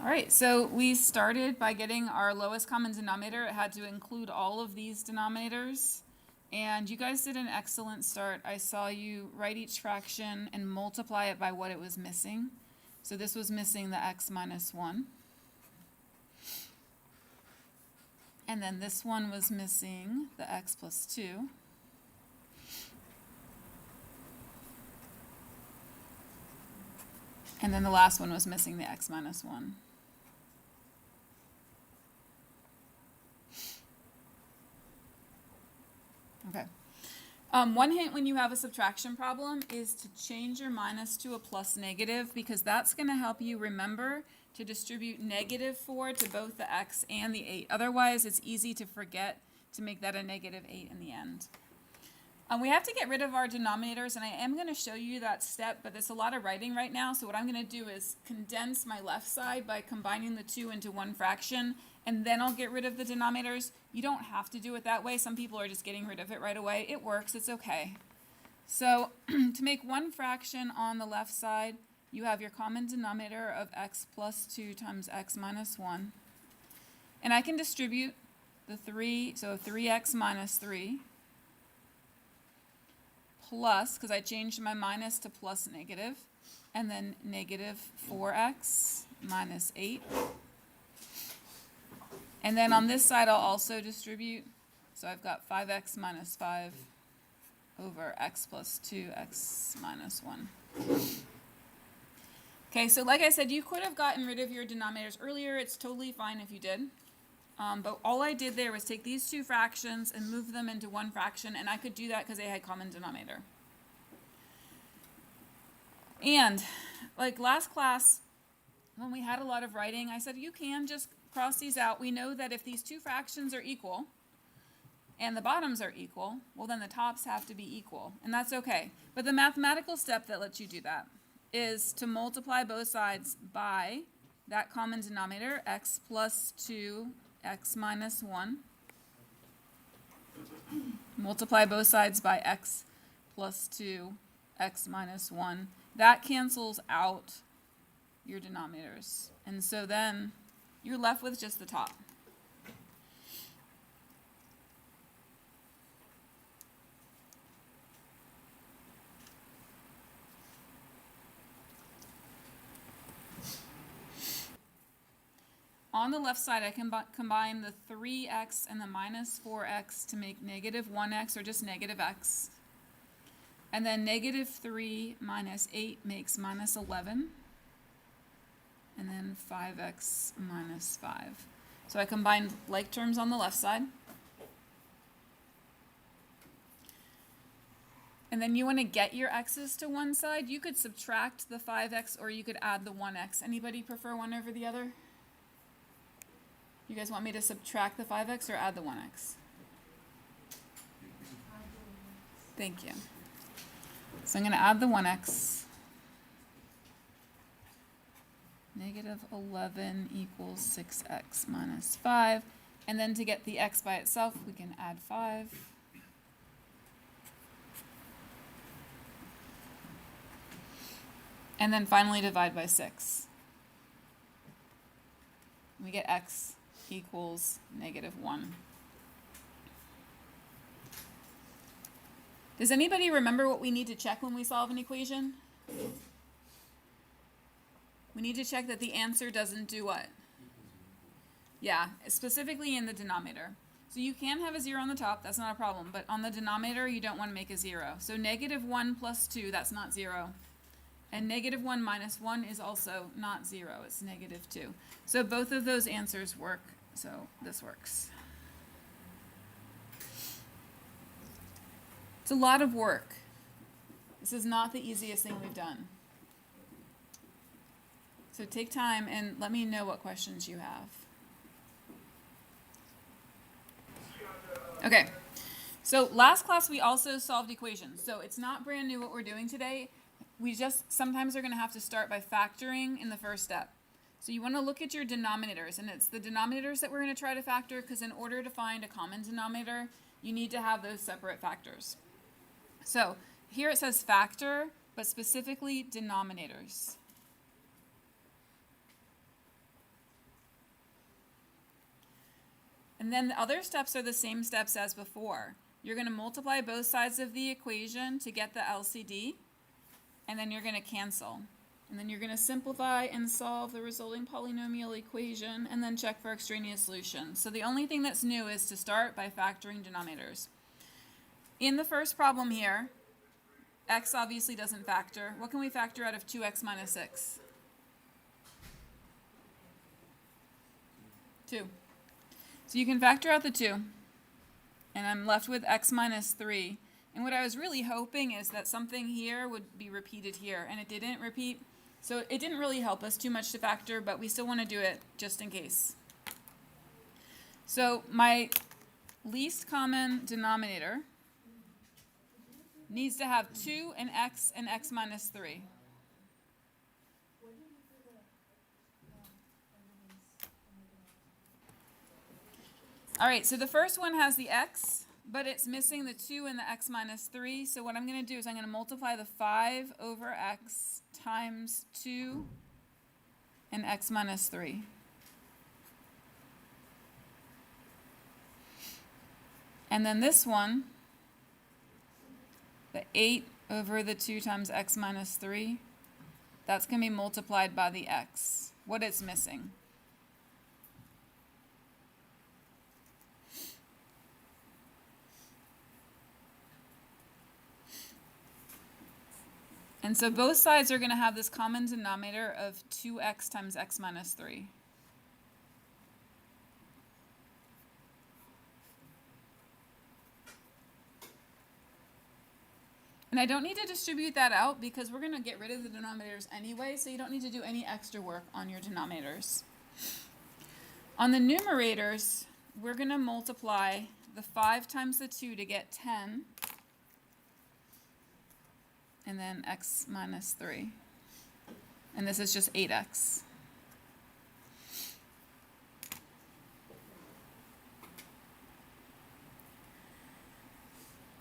All right, so we started by getting our lowest common denominator. It had to include all of these denominators. And you guys did an excellent start. I saw you write each fraction and multiply it by what it was missing. So this was missing the x minus 1. And then this one was missing the x plus 2. And then the last one was missing the x minus 1. Okay. One hint when you have a subtraction problem is to change your minus to a plus negative, because that's going to help you remember to distribute -4 to both the x and the 8. Otherwise, it's easy to forget to make that a -8 in the end. We have to get rid of our denominators, and I am going to show you that step, but there's a lot of writing right now, so what I'm going to do is condense my left side by combining the two into one fraction, and then I'll get rid of the denominators. You don't have to do it that way. Some people are just getting rid of it right away. It works. It's okay. So to make one fraction on the left side, you have your common denominator of x plus 2 times x minus 1. And I can distribute the 3, so 3x minus 3. Plus, because I changed my minus to plus negative, and then -4x minus 8. And then on this side, I'll also distribute. So I've got 5x minus 5 over x plus 2, x minus 1. Okay, so like I said, you could have gotten rid of your denominators earlier. It's totally fine if you did. But all I did there was take these two fractions and move them into one fraction, and I could do that because they had common denominator. And like last class, when we had a lot of writing, I said you can just cross these out. We know that if these two fractions are equal and the bottoms are equal, well then the tops have to be equal, and that's okay. But the mathematical step that lets you do that is to multiply both sides by that common denominator, x plus 2, x minus 1. Multiply both sides by x plus 2, x minus 1. That cancels out your denominators. And so then you're left with just the top. On the left side, I can combine the 3x and the minus 4x to make -1x, or just -x. And then -3 minus 8 makes -11. And then 5x minus 5. So I combined like terms on the left side. And then you want to get your x's to one side. You could subtract the 5x, or you could add the 1x. Anybody prefer one over the other? You guys want me to subtract the 5x or add the 1x? Thank you. So I'm going to add the 1x. -11 equals 6x minus 5. And then to get the x by itself, we can add 5. And then finally divide by 6. We get x equals -1. Does anybody remember what we need to check when we solve an equation? We need to check that the answer doesn't do what? Yeah, specifically in the denominator. So you can have a 0 on the top, that's not a problem, but on the denominator you don't want to make a 0. So -1 plus 2, that's not 0. And -1 minus 1 is also not 0, it's -2. So both of those answers work, so this works. It's a lot of work. This is not the easiest thing we've done. So take time and let me know what questions you have. Okay, so last class we also solved equations. So it's not brand new what we're doing today. We just sometimes are going to have to start by factoring in the first step. So you want to look at your denominators, and it's the denominators that we're going to try to factor, because in order to find a common denominator, you need to have those separate factors. So here it says factor, but specifically denominators. And then the other steps are the same steps as before. You're going to multiply both sides of the equation to get the LCD, and then you're going to cancel. And then you're going to simplify and solve the resulting polynomial equation, and then check for extraneous solutions. So the only thing that's new is to start by factoring denominators. In the first problem here, x obviously doesn't factor. What can we factor out of 2x minus 6? 2. So you can factor out the 2, and I'm left with x minus 3. And what I was really hoping is that something here would be repeated here, and it didn't repeat. So it didn't really help us too much to factor, but we still want to do it just in case. So my least common denominator needs to have 2 and x minus 3. All right, so the first one has the x, but it's missing the 2 and the x minus 3. So what I'm going to do is I'm going to multiply the 5 over x times 2 and x minus 3. And then this one, the 8 over the 2 times x minus 3, that's going to be multiplied by the x, what it's missing. And so both sides are going to have this common denominator of 2x times x minus 3. And I don't need to distribute that out because we're going to get rid of the denominators anyway, so you don't need to do any extra work on your denominators. On the numerators, we're going to multiply the 5 times the 2 to get 10. And then x minus 3. And this is just 8x.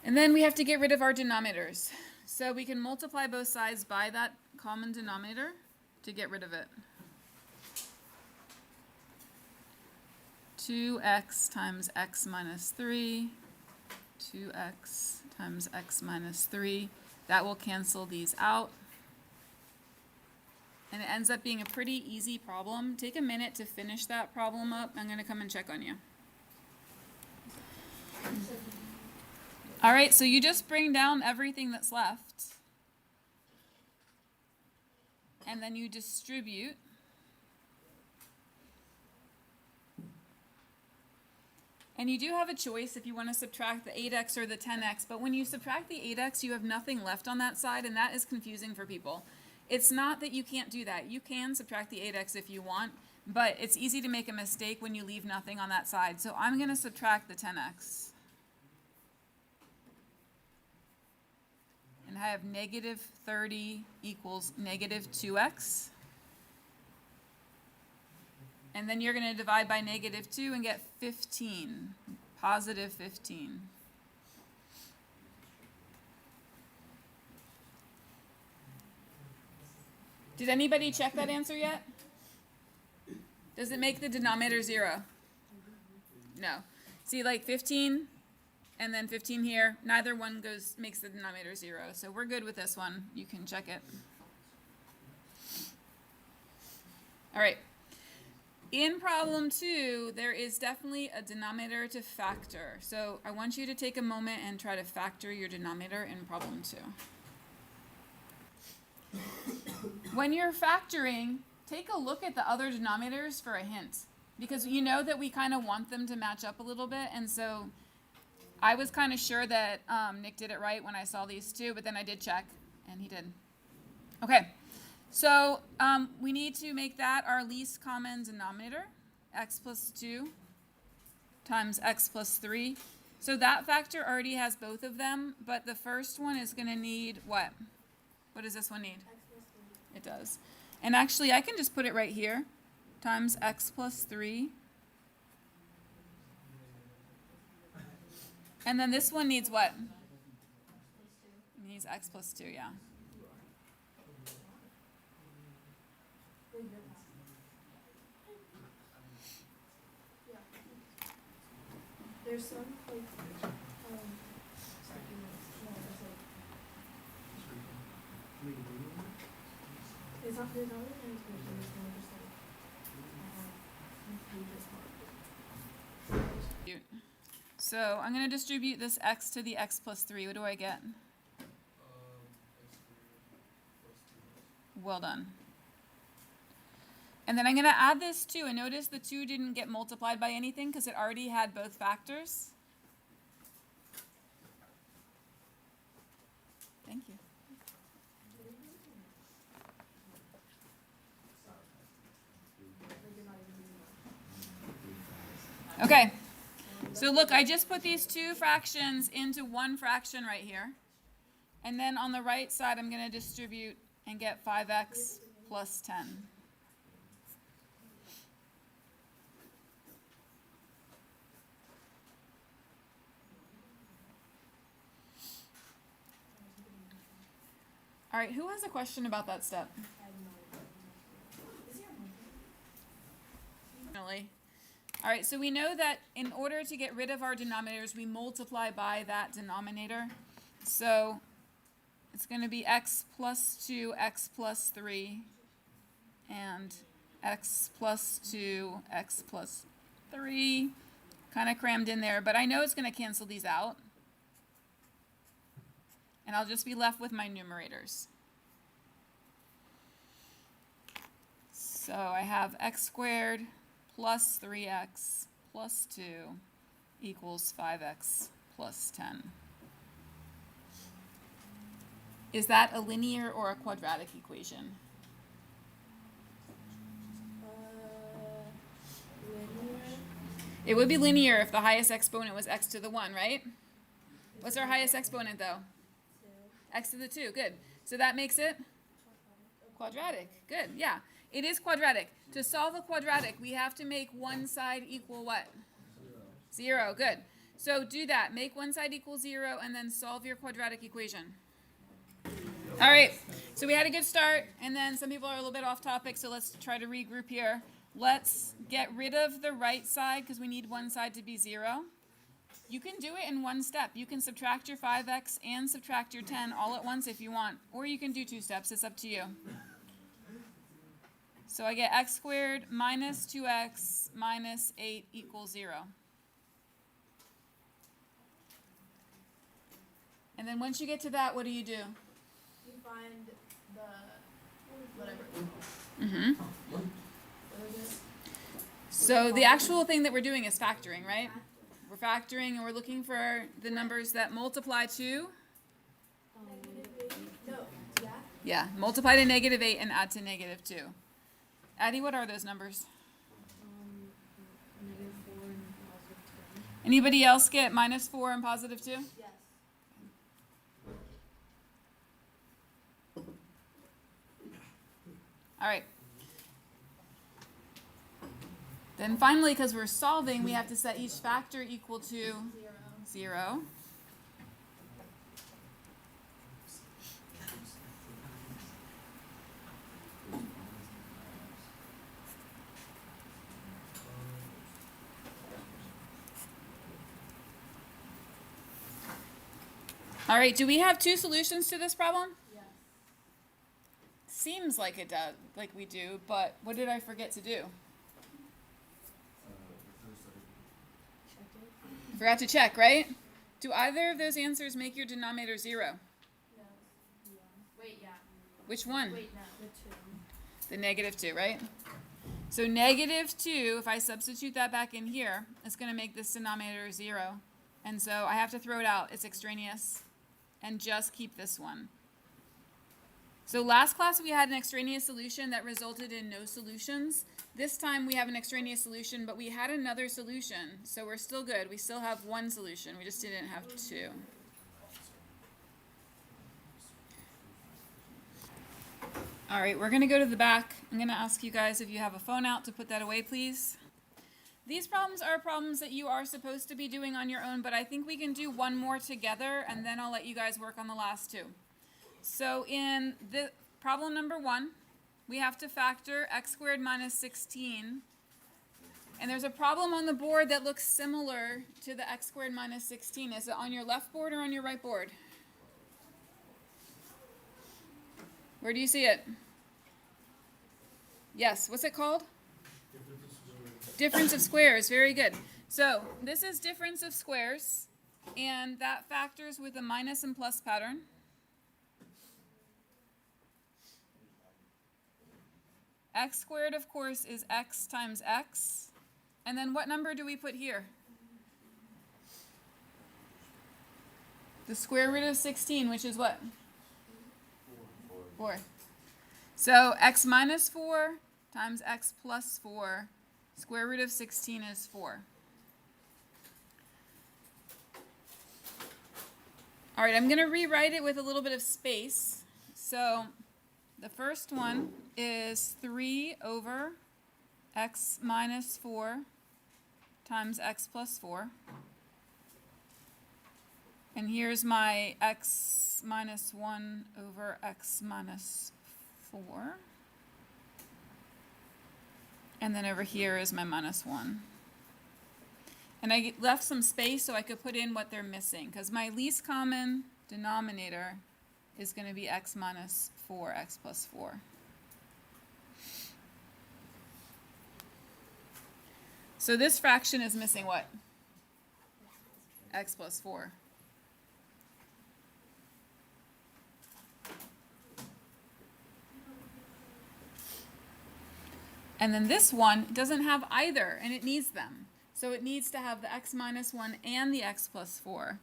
And then we have to get rid of our denominators. So we can multiply both sides by that common denominator to get rid of it. 2x times x minus 3, 2x times x minus 3. That will cancel these out. And it ends up being a pretty easy problem. Take a minute to finish that problem up. I'm going to come and check on you. All right, so you just bring down everything that's left. And then you distribute. And you do have a choice if you want to subtract the 8x or the 10x, but when you subtract the 8x, you have nothing left on that side, and that is confusing for people. It's not that you can't do that. You can subtract the 8x if you want, but it's easy to make a mistake when you leave nothing on that side. So I'm going to subtract the 10x. And I have negative 30 equals negative 2x. And then you're going to divide by negative 2 and get 15, positive 15. Did anybody check that answer yet? Does it make the denominator 0? No. See, like 15 and then 15 here, neither one makes the denominator 0. So we're good with this one. You can check it. All right. In problem 2, there is definitely a denominator to factor. So I want you to take a moment and try to factor your denominator in problem 2. When you're factoring, take a look at the other denominators for a hint. Because you know that we kind of want them to match up a little bit. And so I was kind of sure that Nick did it right when I saw these two, but then I did check, and he did. Okay. So we need to make that our least common denominator, x plus 2 times x plus 3. So that factor already has both of them, but the first one is going to need what? What does this one need? X plus 3. It does. And actually, I can just put it right here, times x plus 3. And then this one needs what? It needs x plus 2, yeah. there's some like no, it's not there's not really any expression, it's more just like pages marked. So I'm going to distribute this x to the x plus 3. What do I get? Well done. And then I'm going to add this 2, and notice the 2 didn't get multiplied by anything because it already had both factors. Thank you. Okay, so look, I just put these 2 fractions into one fraction right here. And then on the right side, I'm going to distribute and get 5x plus 10. All right, who has a question about that step? All right, so we know that in order to get rid of our denominators, we multiply by that denominator. So it's going to be x plus 2, x plus 3, and x plus 2, x plus 3. Kind of crammed in there, but I know it's going to cancel these out. And I'll just be left with my numerators. So I have x squared plus 3x plus 2 equals 5x plus 10. Is that a linear or a quadratic equation? Linear. It would be linear if the highest exponent was x to the 1, right? What's our highest exponent though? X to the 2, good. So that makes it quadratic, good, yeah. It is quadratic. To solve a quadratic, we have to make one side equal what? 0, good. So do that, make one side equal 0 and then solve your quadratic equation. All right, so we had a good start and then some people are a little bit off topic, so let's try to regroup here. Let's get rid of the right side because we need one side to be 0. You can do it in one step. You can subtract your 5x and subtract your 10 all at once if you want. Or you can do 2 steps. It's up to you. So I get x squared minus 2x minus 8 equals 0. And then once you get to that, what do? You find the whatever. Mm-hmm. What is it? So the actual thing that we're doing is factoring, right? We're factoring and we're looking for the numbers that multiply to? No, yeah. Yeah, multiply to negative 8 and add to negative 2. Addie, what are those numbers? Negative 4 and positive 10. Anybody else get minus 4 and positive 2? Yes. All right. Then finally, because we're solving, we have to set each factor equal to 0. All right, do we have 2 solutions to this problem? Yes. Seems like it does, like we do, but what did I forget to do? Check it. Forgot to check, right? Do either of those answers make your denominator 0? No. Yeah. Wait, yeah. Which one? Wait, no. The 2. The negative 2, right? So negative 2, if I substitute that back in here, it's going to make this denominator 0. And so I have to throw it out. It's extraneous. And just keep this one. So last class we had an extraneous solution that resulted in no solutions. This time we have an extraneous solution, but we had another solution. So we're still good. We still have one solution. We just didn't have 2. All right, we're going to go to the back. I'm going to ask you guys if you have a phone out to put that away, please. These problems are problems that you are supposed to be doing on your own, but I think we can do one more together, and then I'll let you guys work on the last 2. So in the problem number 1, we have to factor x squared minus 16 And there's a problem on the board that looks similar to the x squared minus 16. Is it on your left board or on your right board? Where do you see it? Yes, what's it called? Difference of squares, very good. So this is difference of squares, and that factors with a minus and plus pattern. X squared, of course, is x times x. And then what number do we put here? The square root of 16, which is what? 4. So x minus 4 times x plus 4, square root of 16 is 4. All right, I'm going to rewrite it with a little bit of space. So the first one is 3 over x minus 4 times x plus 4. And here's my x minus 1 over x minus 4. And then over here is my minus 1. And I left some space so I could put in what they're missing, because my least common denominator is going to be x minus 4, x plus 4. So this fraction is missing what? X plus 4. And then this one doesn't have either, and it needs them. So it needs to have the x minus 1 and the x plus 4.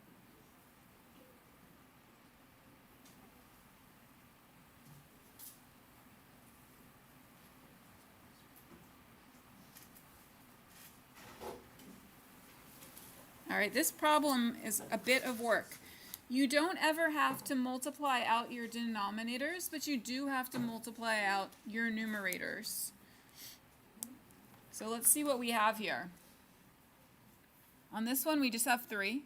All right, this problem is a bit of work. You don't ever have to multiply out your denominators, but you do have to multiply out your numerators. So let's see what we have here. On this one, we just have 3.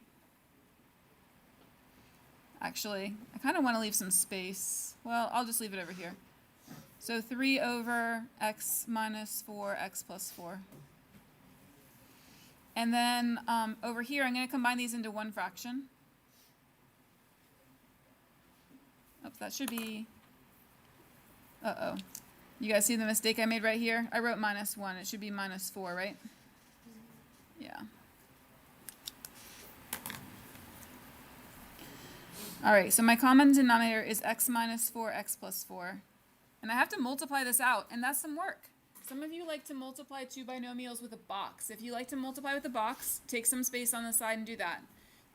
Actually, I kind of want to leave some space. Well, I'll just leave it over here. So 3 over x minus 4, x plus 4. And then over here, I'm going to combine these into one fraction. Oops, that should be... Uh-oh. You guys see the mistake I made right here? I wrote minus 1. It should be minus 4, right? Yeah. All right, so my common denominator is x minus 4, x plus 4. And I have to multiply this out, and that's some work. Some of you like to multiply two binomials with a box. If you like to multiply with a box, take some space on the side and do that.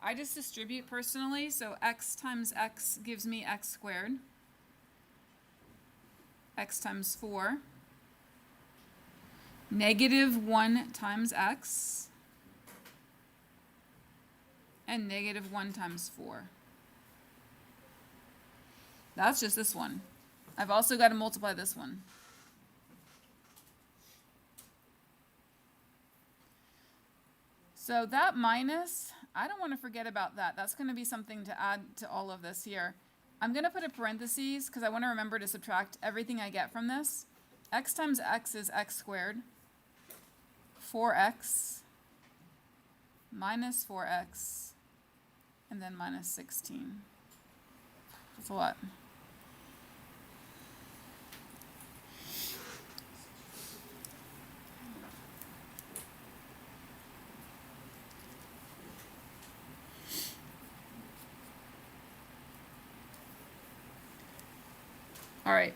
I just distribute personally, so x times x gives me x squared. X times 4. Negative 1 times x. And negative 1 times 4. That's just this one. I've also got to multiply this one. So that minus, I don't want to forget about that. That's going to be something to add to all of this here. I'm going to put a parentheses because I want to remember to subtract everything I get from this. X times x is x squared. 4x minus 4x and then minus 16. That's a lot. All right.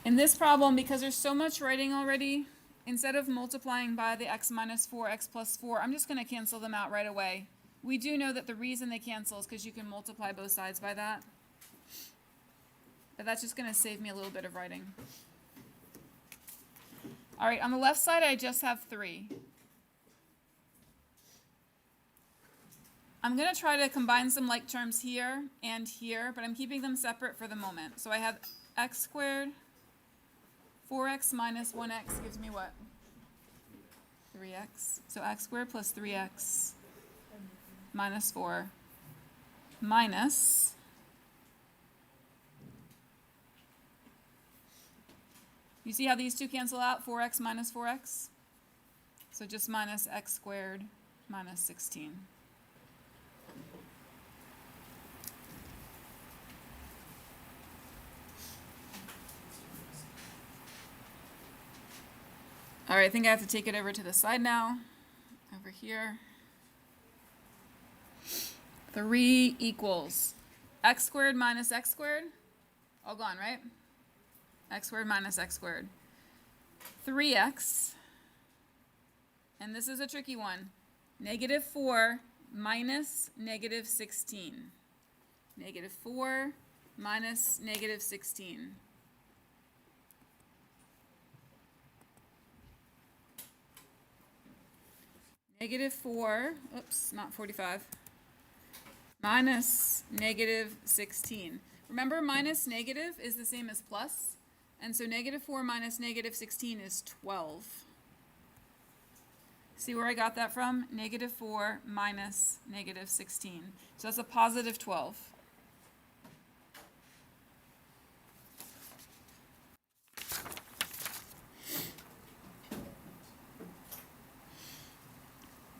In this problem, because there's so much writing already, instead of multiplying by the x minus 4, x plus 4, I'm just going to cancel them out right away. We do know that the reason they cancel is because you can multiply both sides by that. But that's just going to save me a little bit of writing. All right, on the left side, I just have 3. I'm going to try to combine some like terms here and here, but I'm keeping them separate for the moment. So I have x squared, 4x minus 1x gives me what? 3x. So x squared plus 3x minus 4 minus You see how these two cancel out? 4x minus 4x? So just minus x squared minus 16. All right, I think I have to take it over to the side now. Over here. 3 equals x squared minus x squared. All gone, right? X squared minus x squared. 3x. And this is a tricky one. Negative 4 minus negative 16. Negative 4 minus negative 16. Negative 4, oops, not 45, minus negative 16. Remember, minus negative is the same as plus, and so negative 4 minus negative 16 is 12. See where I got that from? Negative 4 minus negative 16. So that's a positive 12.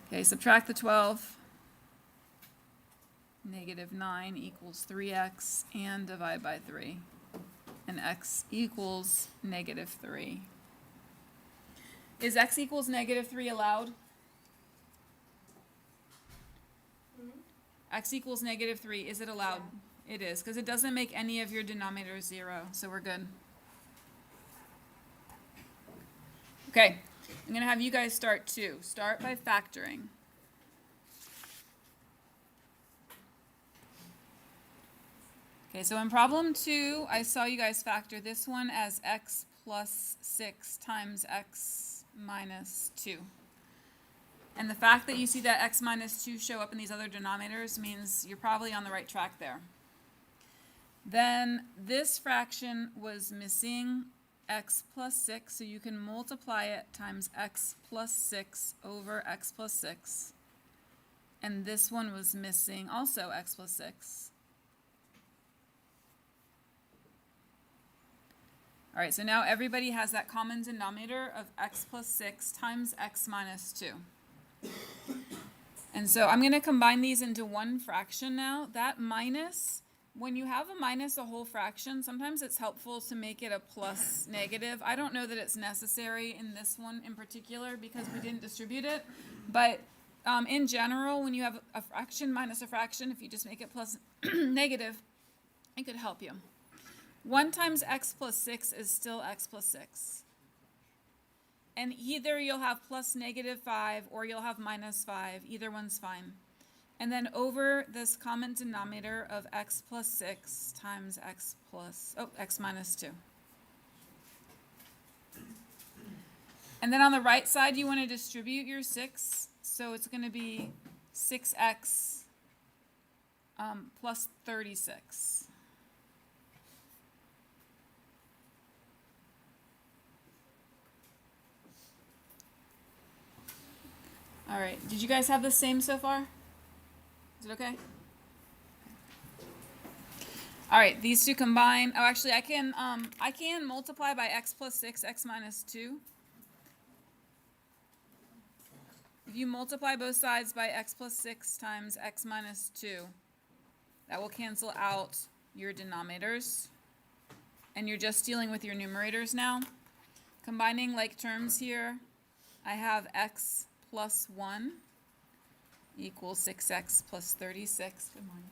Okay, subtract the 12. Negative 9 equals 3x, and divide by 3. And x equals negative 3. Is x equals negative 3 allowed? X equals negative 3. Is it allowed? Yeah. It is, because it doesn't make any of your denominators 0, so we're good. Okay, I'm going to have you guys start too. Start by factoring. Okay, so in problem 2, I saw you guys factor this one as x plus 6 times x minus 2. And the fact that you see that x minus 2 show up in these other denominators means you're probably on the right track there. Then this fraction was missing x plus 6, so you can multiply it times x plus 6 over x plus 6. And this one was missing also x plus 6. All right, so now everybody has that common denominator of x plus 6 times x minus 2. And so I'm going to combine these into one fraction now. That minus, when you have a minus a whole fraction, sometimes it's helpful to make it a plus negative. I don't know that it's necessary in this one in particular because we didn't distribute it. But in general, when you have a fraction minus a fraction, if you just make it plus negative, it could help you. 1 times x plus 6 is still x plus 6. And either you'll have plus negative 5 or you'll have minus 5. Either one's fine. And then over this common denominator of x plus 6 times x minus 2. And then on the right side, you want to distribute your 6. So it's going to be 6x plus 36. All right, did you guys have the same so far? Is it okay? All right, these two combine. Oh, actually, I can multiply by x plus 6, x minus 2. If you multiply both sides by x plus 6 times x minus 2, that will cancel out your denominators. And you're just dealing with your numerators now. Combining like terms here, I have x plus 1 equals 6x plus 36. Good morning.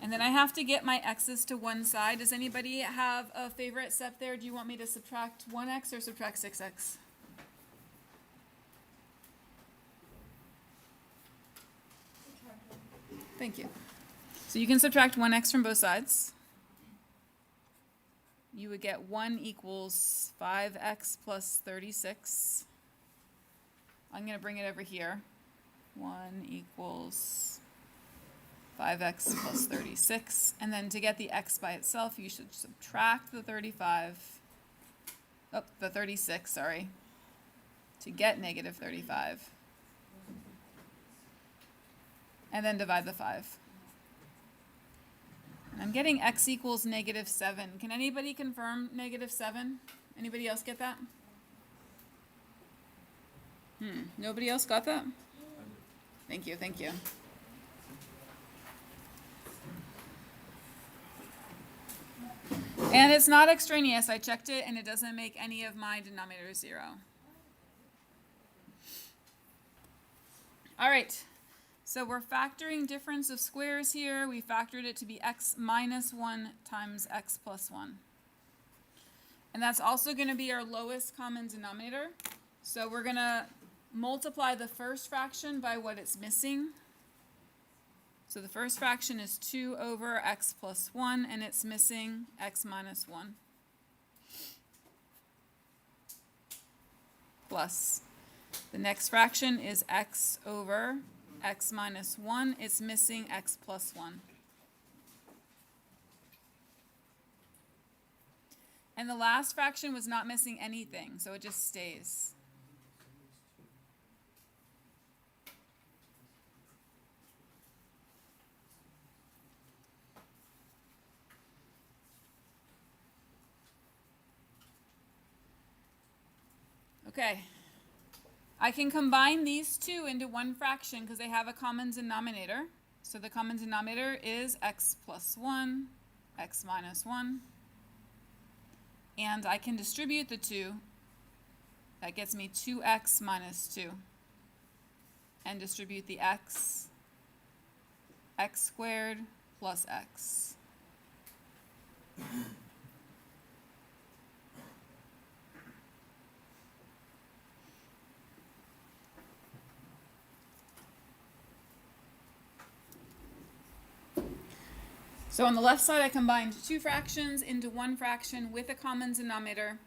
And then I have to get my x's to one side. Does anybody have a favorite step there? Do you want me to subtract 1x or subtract 6x? Thank you. So you can subtract 1x from both sides. You would get 1 equals 5x plus 36. I'm going to bring it over here. 1 equals 5x plus 36. And then to get the x by itself, you should subtract the 36, sorry, to get negative 35. And then divide the 5. I'm getting x equals -7. Can anybody confirm -7? Anybody else get that? Nobody else got that? Thank you, thank you. And it's not extraneous. I checked it and it doesn't make any of my denominators 0. All right, so we're factoring difference of squares here. We factored it to be x minus 1 times x plus 1. And that's also going to be our lowest common denominator. So we're going to multiply the first fraction by what it's missing. So the first fraction is 2 over x plus 1, and it's missing x minus 1. Plus. The next fraction is x over x minus 1. It's missing x plus 1. And the last fraction was not missing anything, so it just stays. Okay. I can combine these two into one fraction because they have a common denominator. So the common denominator is x plus 1, x minus 1. And I can distribute the two. That gets me 2x minus 2. And distribute the x squared plus x. So on the left side, I combined two fractions into one fraction with a common denominator.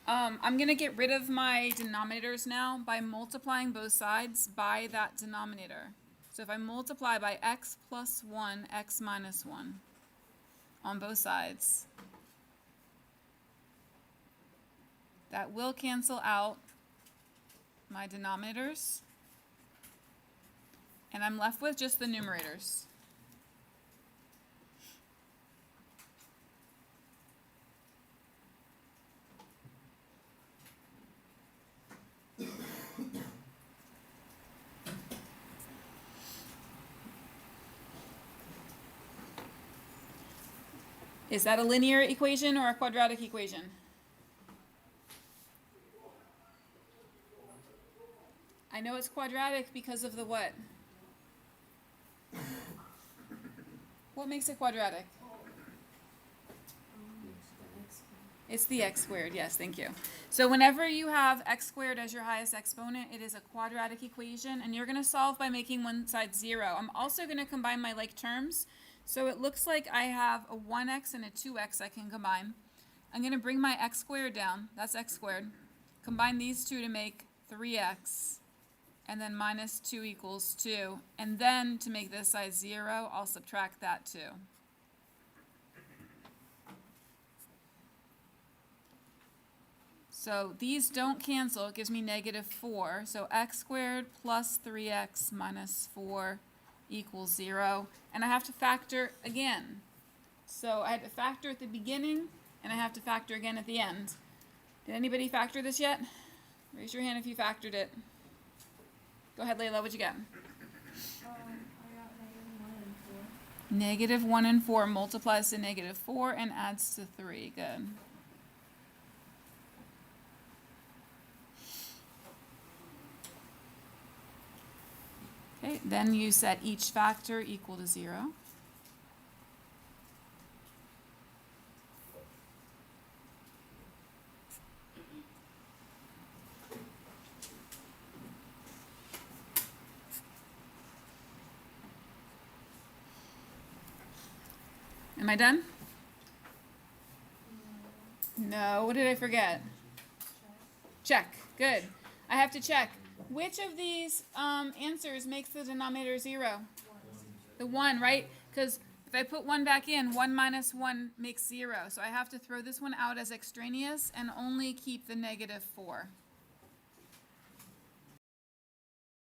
I'm going to get rid of my denominators now by multiplying both sides by that denominator. So if I multiply by x plus 1, x minus 1 on both sides, that will cancel out my denominators. And I'm left with just the numerators. Is that a linear equation or a quadratic equation? I know it's quadratic because of the what? What makes it quadratic? It's the x squared, yes, thank you. So whenever you have x squared as your highest exponent, it is a quadratic equation, and you're going to solve by making one side 0. I'm also going to combine my like terms. So it looks like I have a 1x and a 2x I can combine. I'm going to bring my x squared down. That's x squared. Combine these two to make 3x. And then minus 2 equals 2. And then to make this side 0, I'll subtract that too. So these don't cancel. It gives me -4. So x squared plus 3x minus 4 equals 0. And I have to factor again. So I had to factor at the beginning, and I have to factor again at the end. Did anybody factor this yet? Raise your hand if you factored it. Go ahead, Layla, what'd you get? I got -1 and 4. -1 and 4 multiplies to -4 and adds to 3. Good. Okay, then you set each factor equal to 0. Am I done? No, what did I forget? Check. Good. I have to check. Which of these answers makes the denominator 0? The 1, right? Because if I put 1 back in, 1 minus 1 makes 0. So I have to throw this one out as extraneous and only keep the -4.